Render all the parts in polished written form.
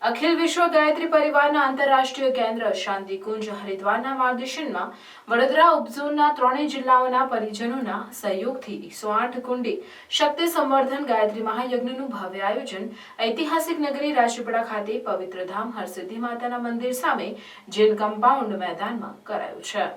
અખિલ વિશ્વ ગાયત્રી પરિવારના આંતરરાષ્ટ્રીય કેન્દ્ર શાંતિકુંજ હરિદ્વારના માર્ગદર્શનમાં વડોદરા ઉપઝોનના ત્રણેય જિલ્લાઓના પરિજનોના સહયોગથી 108 કુંડી શક્તિ સંવર્ધન ગાયત્રી મહાયજ્ઞનું ભવ્ય આયોજન ઐતિહાસિક નગરી રાજપીપળા ખાતે પવિત્ર ધામ હરસિદ્ધિ માતાના મંદિર સામે જૈન કમ્પાઉન્ડ મેદાનમાં કરાયું છે,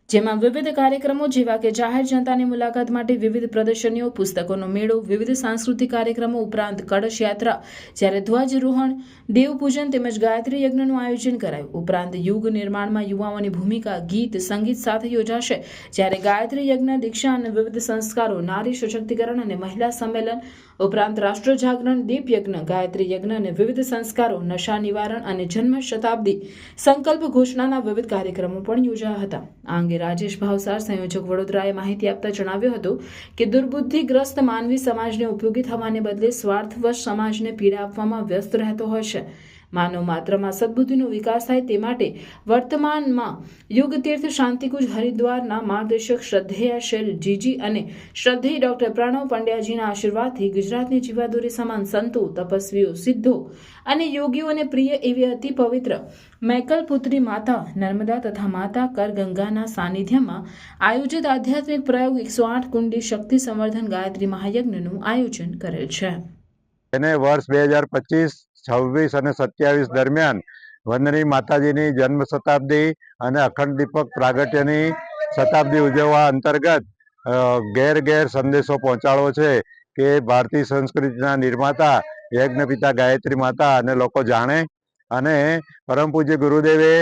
જેમાં વિવિધ કાર્યક્રમો જેવા કે જાહેર જનતાની મુલાકાત માટે વિવિધ પ્રદર્શનીઓ, પુસ્તકોનો મેળો, વિવિધ સાંસ્કૃતિક કાર્યક્રમો ઉપરાંત કળશ યાત્રા, જ્યારે ધ્વજારોહણ, દેવપૂજન તેમજ ગાયત્રી યજ્ઞનું આયોજન કરાયું. ઉપરાંત યુગ નિર્માણમાં યુવાઓની ભૂમિકા ગીત સંગીત સાથે યોજાશે, જ્યારે ગાયત્રી યજ્ઞ, દીક્ષા અને વિવિધ સંસ્કારો, નારી સશક્તિકરણ અને મહિલા સંમેલન ઉપરાંત રાષ્ટ્ર જાગરણ, દીપ યજ્ઞ, ગાયત્રી યજ્ઞ અને વિવિધ સંસ્કારો, નશા નિવારણ અને જન્મ શતાબ્દી સંકલ્પ ઘોષણાના વિવિધ કાર્યક્રમો પણ યોજાયા હતા. આ અંગે રાજેશ ભાવસાર, સંયોજક, વડોદરાએ માહિતી આપતા જણાવ્યું હતું કે દુર્બુદ્ધિગ્રસ્ત માનવી સમાજને ઉપયોગી થવાને બદલે સ્વાર્થવશ સમાજને પીડા આપવામાં વ્યસ્ત રહેતો હોય છે. માનવ માત્રમાં સદબુદ્ધિનો વિકાસ થાય તે માટે વર્તમાનમાં યુગતીર્થ શાંતિકુંજ હરિદ્વારના માર્ગદર્શક શ્રદ્ધેય શૈલ જીજી અને શ્રદ્ધેય ડોક્ટર પ્રણવ પંડ્યાજીના આશીર્વાદથી ગુજરાતની જીવાદોરી સમાન સંતો, તપસ્વીઓ, સિદ્ધો અને યોગીઓને પ્રિય એવી અતિ પવિત્ર મૈકલપુત્રી માતા નર્મદા તથા માતા કરગંગાના સાનિધ્યમાં આયોજિત આધ્યાત્મિક પ્રયોગ 108 કુંડી શક્તિ સંવર્ધન ગાયત્રી મહાયજ્ઞનું આયોજન કરેલ છે. વર્ષ 2025, 26 અને 27 દરમિયાન વંદનીય માતાજીની જન્મ શતાબ્દી અને અખંડ દીપક પ્રાગટ્યની શતાબ્દી ઉજવવા અંતર્ગત ઘેર સંદેશો પહોંચાડવો છે કે ભારતીય સંસ્કૃતિના નિર્માતા યજ્ઞપિતા ગાયત્રી માતા અને લોકો જાણે. અને પરમ પૂજ્ય ગુરુદેવે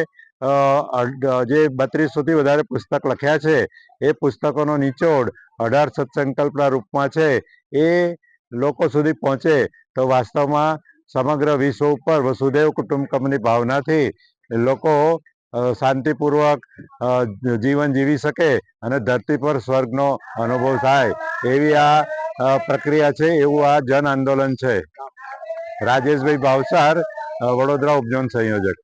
જે 3200થી વધારે પુસ્તક લખ્યા છે એ પુસ્તકોનો નિચોડ 18 સત્સંકલ્પના રૂપમાં છે. એ લોકો સુધી પહોંચે તો વાસ્તવમાં સમગ્ર વિશ્વ ઉપર વસુદેવ કુટુંબકમની ભાવનાથી લોકો શાંતિપૂર્વક જીવન જીવી શકે અને ધરતી પર સ્વર્ગનો અનુભવ થાય એવી આ પ્રક્રિયા છે, એવું આ જન આંદોલન છે. રાજેશભાઈ ભાવસાર, વડોદરા ઉપઝોન સંયોજક.